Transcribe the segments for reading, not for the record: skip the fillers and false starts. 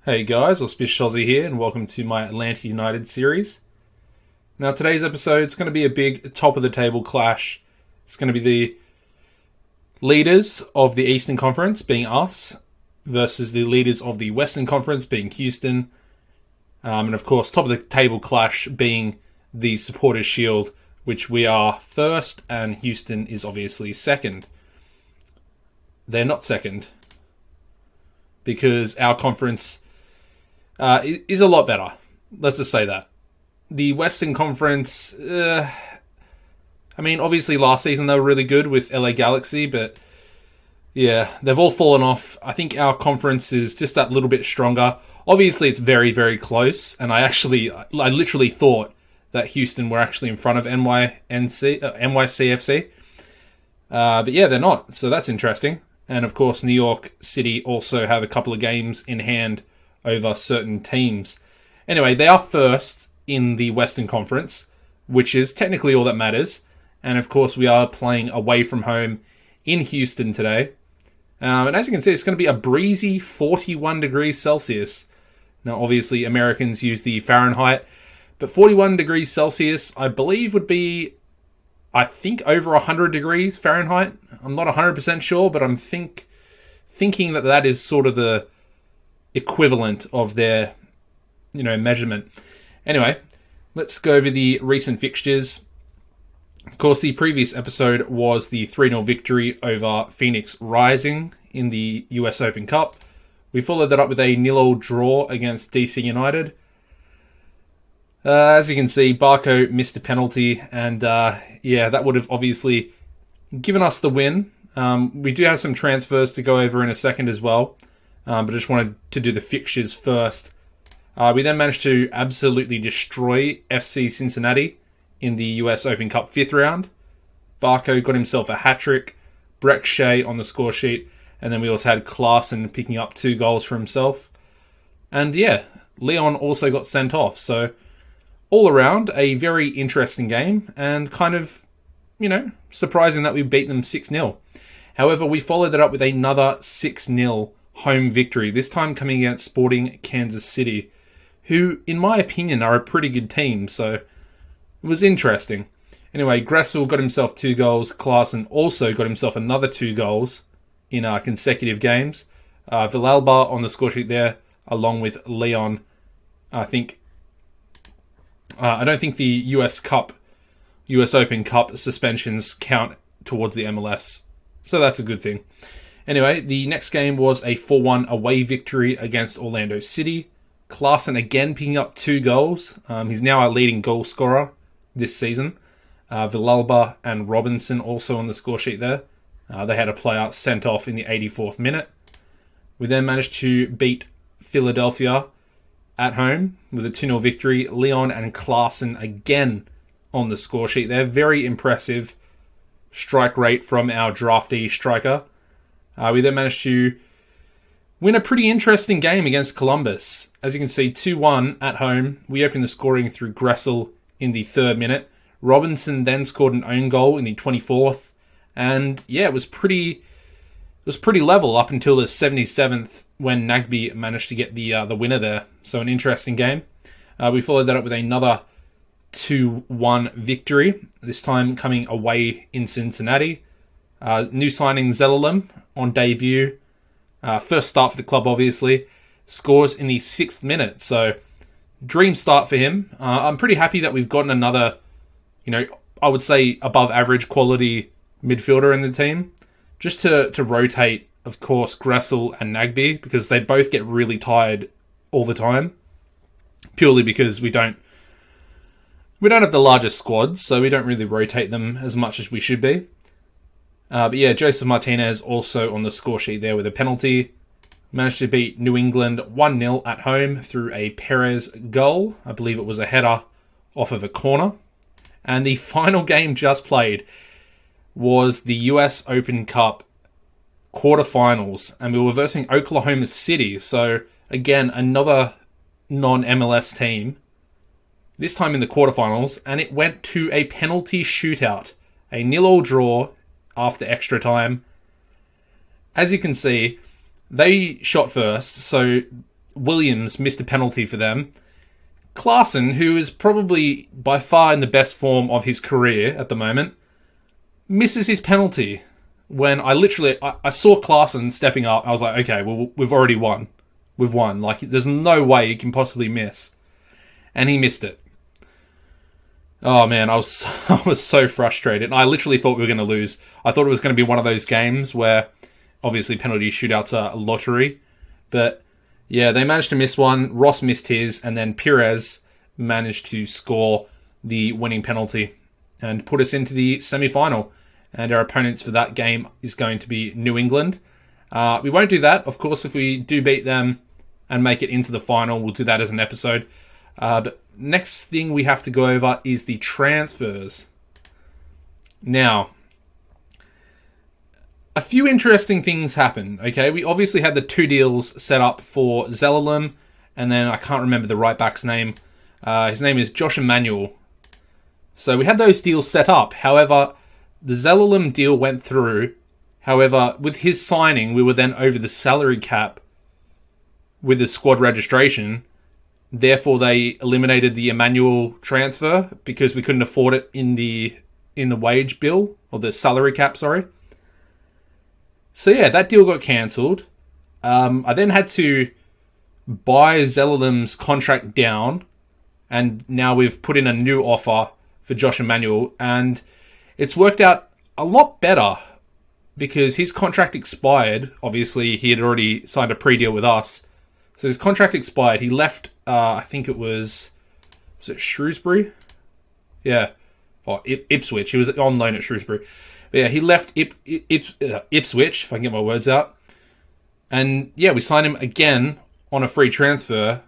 Hey guys, AuspiciousAussie here, and welcome to my Atlanta United series. Now today's episode is going to be a big top-of-the-table clash. It's going to be the leaders of the Eastern Conference, being us, versus the leaders of the Western Conference, being Houston. And of course, top-of-the-table clash being the Supporters' Shield, which we are first, and Houston is obviously second. They're not second, because our conference is a lot better. Let's just say that. The Western Conference, obviously last season they were really good with LA Galaxy, but yeah, they've all fallen off. I think our conference is just that little bit stronger. Obviously, it's very, very close, and I literally thought that Houston were actually in front of NYCFC. But yeah, they're not, so that's interesting. And of course, New York City also have a couple of games in hand over certain teams. Anyway, they are first in the Western Conference, which is technically all that matters. And of course, we are playing away from home in Houston today. And as you can see, it's going to be a breezy 41 degrees Celsius. Now, obviously, Americans use the Fahrenheit, but 41 degrees Celsius, I believe, would be, I think, over 100 degrees Fahrenheit. I'm not 100% sure, but I'm thinking that is sort of the equivalent of their, measurement. Anyway, let's go over the recent fixtures. Of course, the previous episode was the 3-0 victory over Phoenix Rising in the US Open Cup. We followed that up with a 0-0 draw against DC United. As you can see, Barco missed a penalty, and that would have obviously given us the win. We do have some transfers to go over in a second as well. But I just wanted to do the fixtures first. We then managed to absolutely destroy FC Cincinnati in the US Open Cup 5th round. Barco got himself a hat-trick, Breck Shea on the score sheet, and then we also had Klaassen picking up 2 goals for himself. And yeah, Leon also got sent off. So all around, a very interesting game, and kind of, surprising that we beat them 6-0. However, we followed it up with another 6-0 home victory, this time coming against Sporting Kansas City, who, in my opinion, are a pretty good team, so it was interesting. Anyway, Gressel got himself 2 goals, Klaassen also got himself another 2 goals in consecutive games. Villalba on the score sheet there, along with Leon. I don't think the US Open Cup suspensions count towards the MLS, so that's a good thing. Anyway, the next game was a 4-1 away victory against Orlando City. Klaassen again picking up 2 goals. He's now our leading goal scorer this season. Villalba and Robinson also on the score sheet there. They had a player sent off in the 84th minute. We then managed to beat Philadelphia at home with a 2-0 victory. Leon and Klaassen again on the score sheet there. Very impressive strike rate from our draftee striker. We then managed to win a pretty interesting game against Columbus. As you can see, 2-1 at home. We opened the scoring through Gressel in the 3rd minute. Robinson then scored an own goal in the 24th. And yeah, it was pretty level up until the 77th when Nagby managed to get the winner there. So an interesting game. We followed that up with another 2-1 victory, this time coming away in Cincinnati. New signing Zelalem on debut. First start for the club, obviously. Scores in the 6th minute. So, dream start for him. I'm pretty happy that we've gotten another, I would say above average quality midfielder in the team. Just to rotate, of course, Gressel and Nagby, because they both get really tired all the time. Purely because we don't have the largest squads, so we don't really rotate them as much as we should be. But yeah, Joseph Martinez also on the score sheet there with a penalty. Managed to beat New England 1-0 at home through a Perez goal. I believe it was a header off of a corner. And the final game just played was the US Open Cup quarterfinals. And we were versing Oklahoma City. So again, another non-MLS team. This time in the quarterfinals. And it went to a penalty shootout. A 0-0 draw after extra time. As you can see, they shot first, so Williams missed a penalty for them. Klaassen, who is probably by far in the best form of his career at the moment, misses his penalty. When I saw Klaassen stepping up, I was like, okay, well, we've already won. We've won. Like, there's no way he can possibly miss. And he missed it. Oh man, I was so frustrated. I literally thought we were going to lose. I thought it was going to be one of those games where, obviously, penalty shootouts are a lottery. But yeah, they managed to miss one. Ross missed his, and then Pires managed to score the winning penalty and put us into the semi-final. And our opponents for that game is going to be New England. We won't do that. Of course, if we do beat them and make it into the final, we'll do that as an episode. But next thing we have to go over is the transfers. Now, a few interesting things happened, okay? We obviously had the 2 deals set up for Zellerlam, and then I can't remember the right back's name. His name is Josh Emmanuel. So we had those deals set up. However, the Zellerlam deal went through. However, with his signing, we were then over the salary cap with the squad registration. Therefore, they eliminated the Emmanuel transfer because we couldn't afford it in the wage bill, or the salary cap, sorry. So yeah, that deal got cancelled. I then had to buy Zellerlam's contract down, and now we've put in a new offer for Josh Emmanuel, and it's worked out a lot better because his contract expired. Obviously, he had already signed a pre-deal with us. So his contract expired. He left, I think it was it Shrewsbury? Yeah. Or Ipswich. He was on loan at Shrewsbury. But yeah, he left Ipswich, if I can get my words out. And yeah, we signed him again on a free transfer.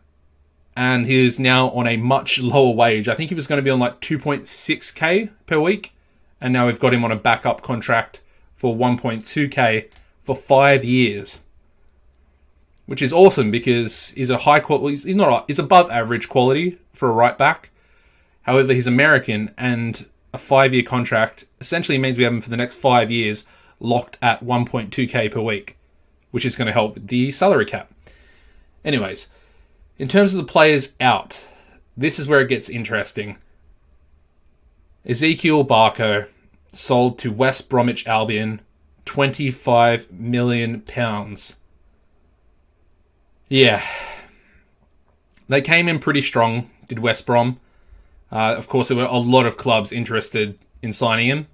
And he is now on a much lower wage. I think he was going to be on like 2.6k per week. And now we've got him on a backup contract for 1.2k for 5 years. Which is awesome because he's a high quality. He's above average quality for a right back. However, he's American, and a 5-year contract essentially means we have him for the next 5 years locked at 1.2k per week, which is going to help with the salary cap. Anyways, in terms of the players out, this is where it gets interesting. Ezekiel Barco sold to West Bromwich Albion, £25 million. Yeah. They came in pretty strong, did West Brom. Of course, there were a lot of clubs interested in signing him.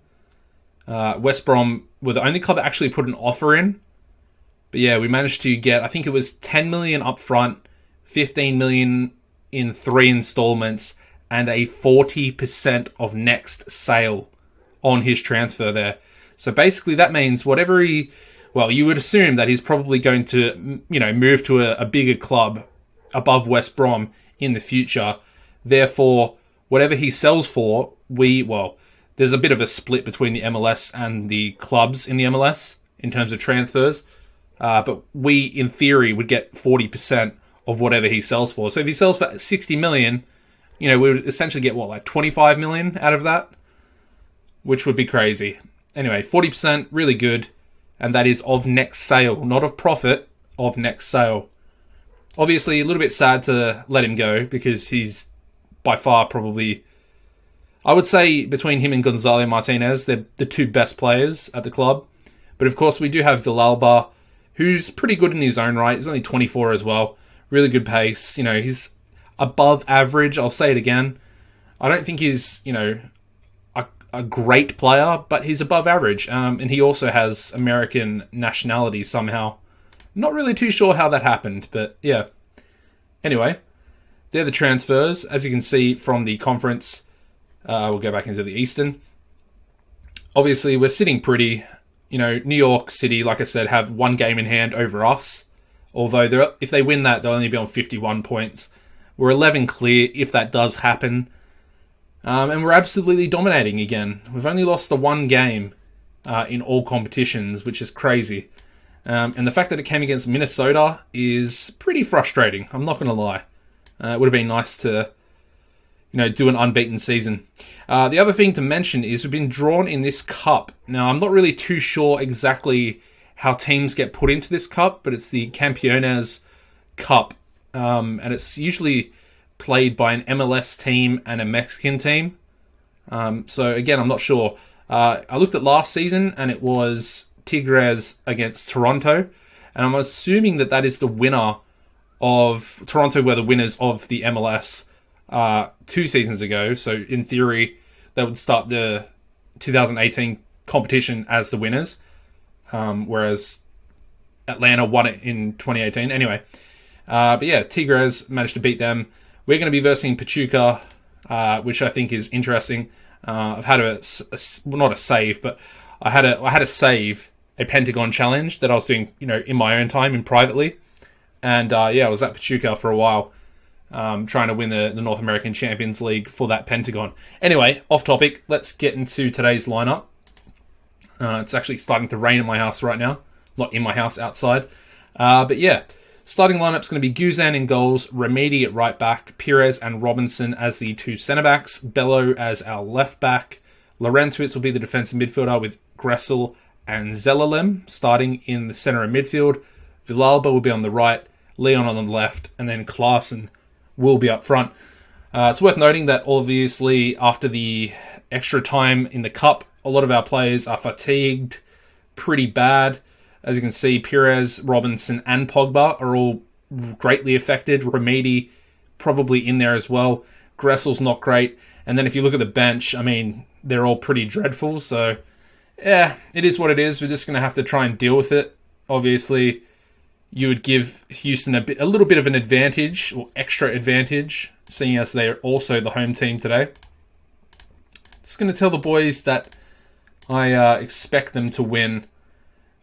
West Brom were the only club that actually put an offer in. But yeah, we managed to get, I think it was 10 million up front, 15 million in 3 installments, and a 40% of next sale on his transfer there. So basically that means whatever you would assume that he's probably going to, move to a bigger club above West Brom in the future. Therefore, whatever he sells for, there's a bit of a split between the MLS and the clubs in the MLS in terms of transfers. But we, in theory, would get 40% of whatever he sells for. So if he sells for 60 million, we would essentially get 25 million out of that, which would be crazy. Anyway, 40%, really good. And that is of next sale, not of profit, of next sale. Obviously, a little bit sad to let him go because he's by far probably, I would say between him and Gonzalo Martinez, they're the 2 best players at the club. But of course, we do have Villalba, who's pretty good in his own right. He's only 24 as well. Really good pace. He's above average. I'll say it again. I don't think he's, a great player, but he's above average. And he also has American nationality somehow. Not really too sure how that happened, but yeah. Anyway, they're the transfers. As you can see from the conference, we'll go back into the Eastern. Obviously, we're sitting pretty. New York City, like I said, have 1 game in hand over us. Although if they win that, they'll only be on 51 points. We're 11 clear if that does happen. And we're absolutely dominating again. We've only lost the 1 game in all competitions, which is crazy. And the fact that it came against Minnesota is pretty frustrating. I'm not going to lie. It would have been nice to, do an unbeaten season. The other thing to mention is we've been drawn in this cup. Now, I'm not really too sure exactly how teams get put into this cup, but it's the Campeones Cup and it's usually played by an MLS team and a Mexican team. So again, I'm not sure. I looked at last season, and it was Tigres against Toronto, and I'm assuming that is the winner of Toronto were the winners of the MLS 2 seasons ago. So in theory, they would start the 2018 competition as the winners, whereas Atlanta won it in 2018. Anyway, but yeah, Tigres managed to beat them. We're going to be versing Pachuca, which I think is interesting. I've had not a save, but I had to save a Pentagon challenge that I was doing, in my own time and privately. And I was at Pachuca for a while, trying to win the North American Champions League for that Pentagon. Anyway, off topic, let's get into today's lineup. It's actually starting to rain in my house right now. Not in my house, outside. But yeah, starting lineup's going to be Guzan in goals, Remedi at right back, Pires and Robinson as the 2 centre-backs, Bello as our left back, Laurentowicz will be the defensive midfielder with Gressel and Zelalem starting in the centre of midfield. Villalba will be on the right, Leon on the left, and then Klaassen will be up front. It's worth noting that obviously after the extra time in the Cup, a lot of our players are fatigued pretty bad. As you can see, Pires, Robinson, and Pogba are all greatly affected. Remedi probably in there as well. Gressel's not great. And then if you look at the bench, they're all pretty dreadful. So, yeah, it is what it is. We're just going to have to try and deal with it. Obviously, you would give Houston a little bit of an advantage, or extra advantage, seeing as they're also the home team today. Just going to tell the boys that I expect them to win,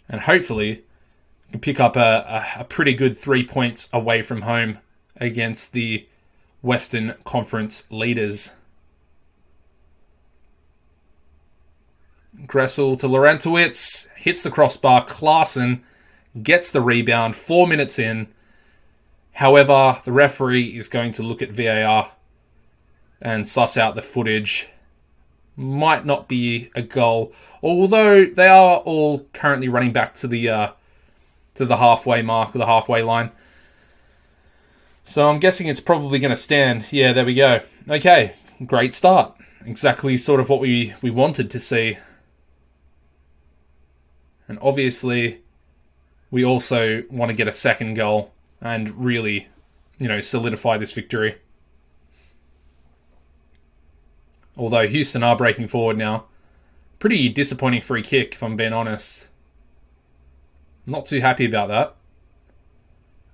and hopefully can pick up a pretty good 3 points away from home against the Western Conference leaders. Gressel to Laurentowicz, hits the crossbar, Klaassen gets the rebound 4 minutes in. However, the referee is going to look at VAR and suss out the footage. Might not be a goal, although they are all currently running back to the halfway mark, or the halfway line. So I'm guessing it's probably going to stand. Yeah, there we go. Okay, great start. Exactly sort of what we wanted to see. And obviously, we also want to get a second goal and really, solidify this victory. Although Houston are breaking forward now. Pretty disappointing free kick, if I'm being honest. Not too happy about that.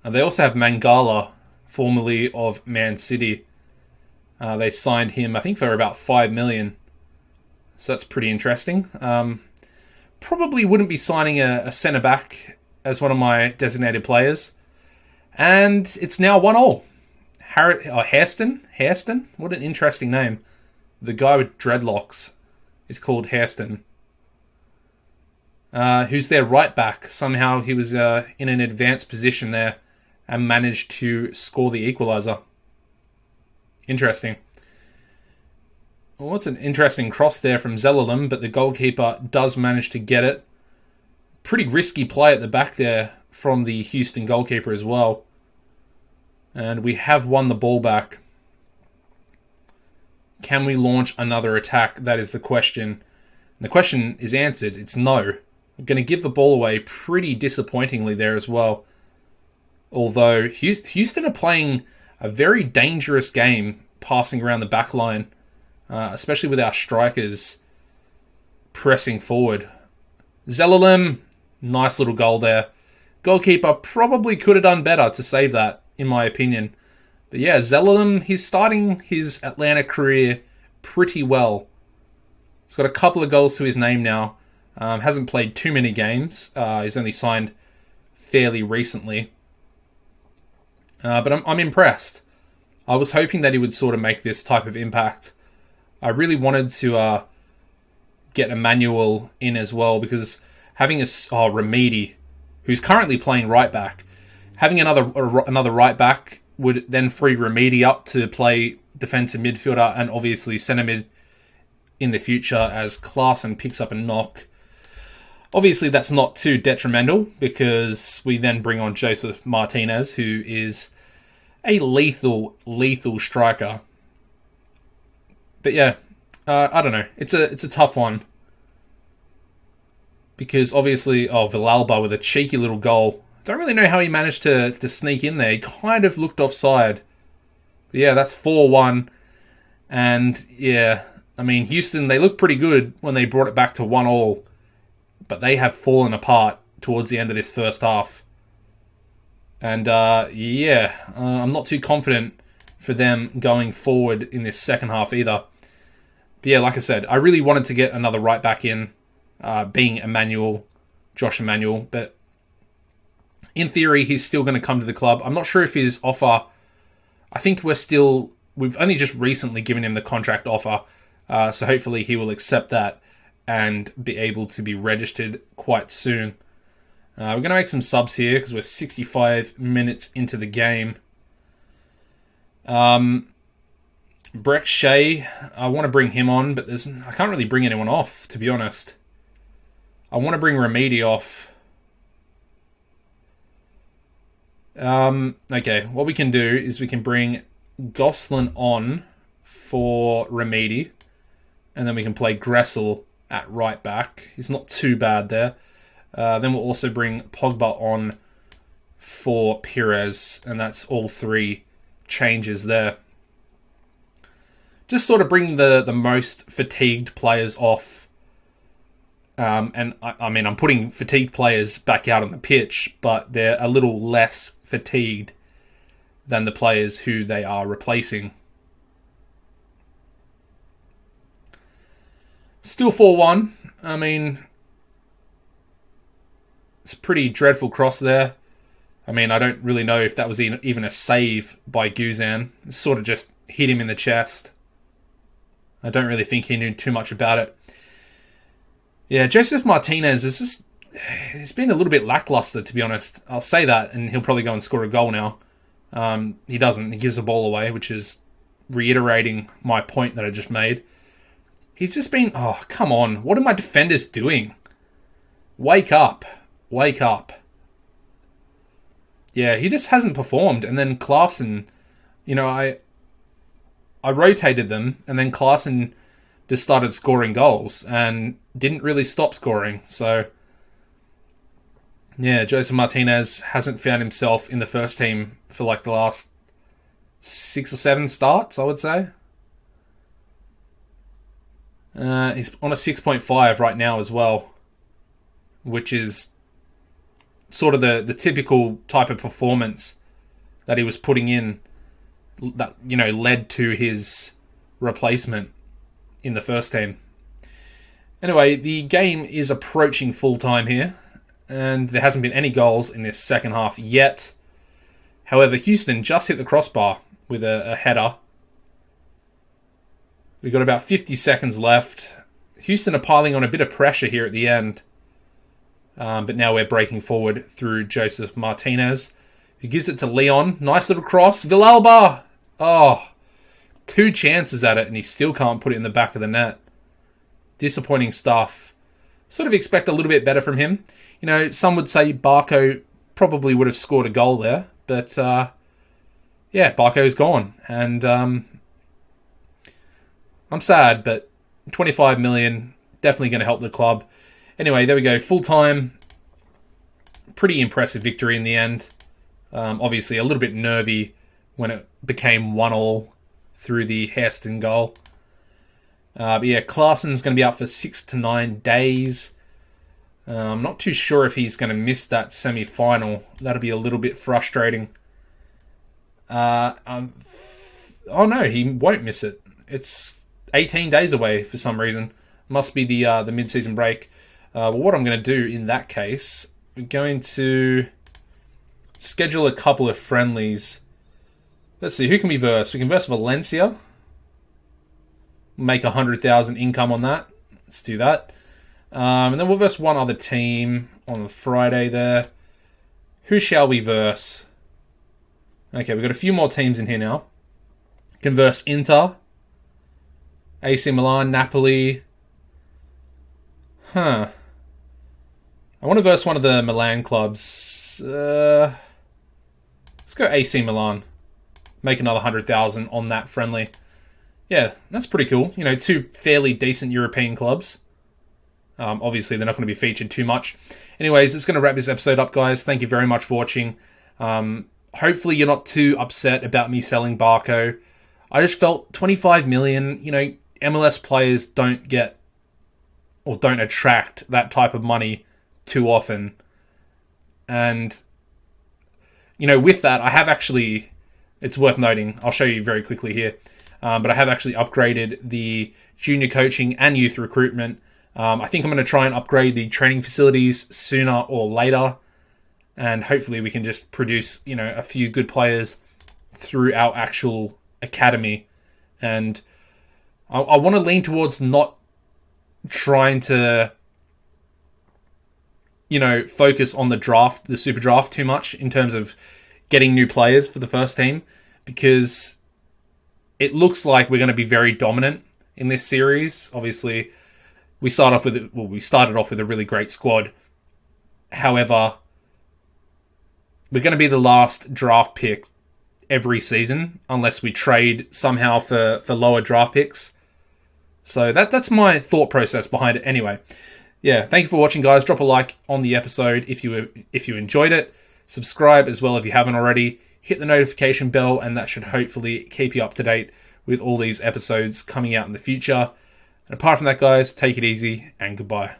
And they also have Mangala, formerly of Man City. They signed him, I think, for about $5 million. So that's pretty interesting. Probably wouldn't be signing a centre-back as one of my designated players. And it's now 1-1. Hairston? What an interesting name. The guy with dreadlocks is called Hairston. Who's their right back. Somehow he was in an advanced position there and managed to score the equaliser. Interesting. Well, it's an interesting cross there from Zelalem, but the goalkeeper does manage to get it. Pretty risky play at the back there from the Houston goalkeeper as well. And we have won the ball back. Can we launch another attack? That is the question. And the question is answered. It's no. We're going to give the ball away pretty disappointingly there as well. Although Houston are playing a very dangerous game passing around the back line, especially with our strikers pressing forward. Zelalem, nice little goal there. Goalkeeper probably could have done better to save that, in my opinion. But yeah, Zelalem, he's starting his Atlanta career pretty well. He's got a couple of goals to his name now. Hasn't played too many games. He's only signed fairly recently. But I'm impressed. I was hoping that he would sort of make this type of impact. I really wanted to get Emmanuel in as well, because having Remedi, who's currently playing right back, having another right back would then free Remedi up to play defensive midfielder and obviously centre mid in the future as Klaassen picks up a knock. Obviously, that's not too detrimental because we then bring on Joseph Martinez, who is a lethal striker. But yeah, I don't know. It's a tough one. Because obviously, Villalba with a cheeky little goal. Don't really know how he managed to sneak in there. He kind of looked offside. But yeah, that's 4-1. And yeah, I mean, Houston, they looked pretty good when they brought it back to 1-1. But they have fallen apart towards the end of this first half. And I'm not too confident for them going forward in this second half either. But yeah, like I said, I really wanted to get another right back in, being Josh Emmanuel. But in theory, he's still going to come to the club. I'm not sure if his offer... I think we've only just recently given him the contract offer. So hopefully he will accept that and be able to be registered quite soon. We're going to make some subs here because we're 65 minutes into the game. Breck Shea, I want to bring him on, but I can't really bring anyone off, to be honest. I want to bring Remedi off. Okay, what we can do is we can bring Gosselin on for Remedi, and then we can play Gressel at right back. He's not too bad there. Then we'll also bring Pogba on for Pires, and that's all three changes there. Just sort of bring the most fatigued players off. And I mean, I'm putting fatigued players back out on the pitch, but they're a little less fatigued than the players who they are replacing. Still 4-1. I mean, it's a pretty dreadful cross there. I mean, I don't really know if that was even a save by Guzan. It sort of just hit him in the chest. I don't really think he knew too much about it. Yeah, Joseph Martinez he's been a little bit lackluster, to be honest. I'll say that, and he'll probably go and score a goal now. He doesn't. He gives the ball away, which is reiterating my point that I just made. He's just been... Oh, come on. What are my defenders doing? Wake up. Wake up. Yeah, he just hasn't performed. And then Klaassen, I rotated them, and then Klaassen just started scoring goals and didn't really stop scoring. So, yeah, Joseph Martinez hasn't found himself in the first team for like the last 6 or 7 starts, I would say. He's on a 6.5 right now as well, which is sort of the typical type of performance that he was putting in that, led to his replacement in the first team. Anyway, the game is approaching full time here, and there hasn't been any goals in this second half yet. However, Houston just hit the crossbar with a header. We've got about 50 seconds left. Houston are piling on a bit of pressure here at the end. But now we're breaking forward through Joseph Martinez. He gives it to Leon. Nice little cross. Villalba! Oh, 2 chances at it, and he still can't put it in the back of the net. Disappointing stuff. Sort of expect a little bit better from him. Some would say Barco probably would have scored a goal there. But, Barco's gone. And I'm sad, but 25 million, definitely going to help the club. Anyway, there we go. Full time. Pretty impressive victory in the end. Obviously, a little bit nervy when it became 1-1 through the Hairston goal. But yeah, Klaassen's going to be out for 6 to 9 days. I'm not too sure if he's going to miss that semi-final. That'll be a little bit frustrating. Oh no, he won't miss it. It's 18 days away for some reason. Must be the mid-season break. Well, what I'm going to do in that case, we're going to schedule a couple of friendlies. Let's see, who can we verse? We can verse Valencia. Make 100,000 income on that. Let's do that. And then we'll verse one other team on the Friday there. Who shall we verse? Okay, we've got a few more teams in here now. Can verse Inter, AC Milan, Napoli. I want to verse one of the Milan clubs. Let's go AC Milan. make another 100,000 on that friendly. Yeah, that's pretty cool. You know, two fairly decent European clubs. Obviously, they're not going to be featured too much. Anyways, it's going to wrap this episode up, guys. Thank you very much for watching. Hopefully, you're not too upset about me selling Barco. I just felt 25 million, you know, MLS players don't get or don't attract that type of money too often. And, you know, with that, I have actually, it's worth noting, I'll show you very quickly here, but I have actually upgraded the junior coaching and youth recruitment. I think I'm going to try and upgrade the training facilities sooner or later, and hopefully we can just produce, you know, a few good players through our actual academy. And I want to lean towards not trying to, you know, focus on the draft, the super draft too much in terms of getting new players for the first team, because it looks like we're going to be very dominant in this series. Obviously, we started off with a really great squad. However, we're going to be the last draft pick every season unless we trade somehow for lower draft picks. So that's my thought process behind it. Anyway, yeah, thank you for watching, guys. Drop a like on the episode if you enjoyed it. Subscribe as well if you haven't already. Hit the notification bell, and that should hopefully keep you up to date with all these episodes coming out in the future. And apart from that, guys, take it easy and goodbye.